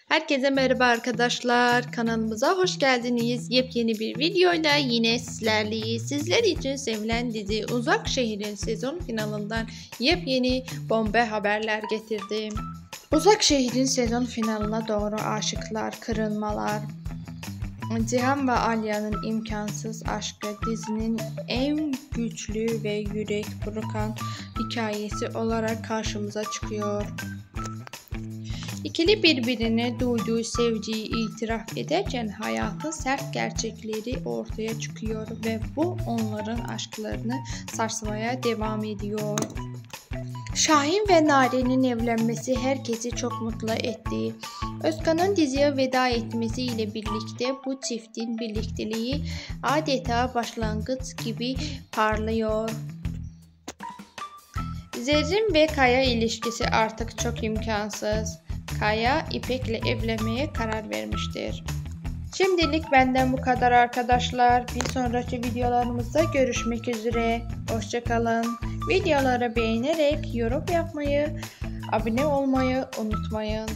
Herkese merhaba arkadaşlar. Kanalımıza hoş geldiniz. Yepyeni bir videoyla yine sizlerleyiz. Sizler için sevilen dizi Uzak Şehir'in sezon finalından yepyeni bomba haberler getirdim. Uzak Şehir'in sezon finaline doğru aşıklar, kırılmalar, Cihan ve Alya'nın imkansız aşkı dizinin en güçlü ve yürek burkan hikayesi olarak karşımıza çıkıyor. İkili birbirine duyduğu sevgiyi itiraf ederken hayatın sert gerçekleri ortaya çıkıyor ve bu onların aşklarını sarsmaya devam ediyor. Şahin ve Nare'nin evlenmesi herkesi çok mutlu etti. Özkan'ın diziye veda etmesiyle birlikte bu çiftin birlikteliği adeta başlangıç gibi parlıyor. Zerrin ve Kaya ilişkisi artık çok imkansız. Kaya İpek'le evlenmeye karar vermiştir. Şimdilik benden bu kadar arkadaşlar. Bir sonraki videolarımızda görüşmek üzere. Hoşça kalın. Videoları beğenerek yorum yapmayı, abone olmayı unutmayın.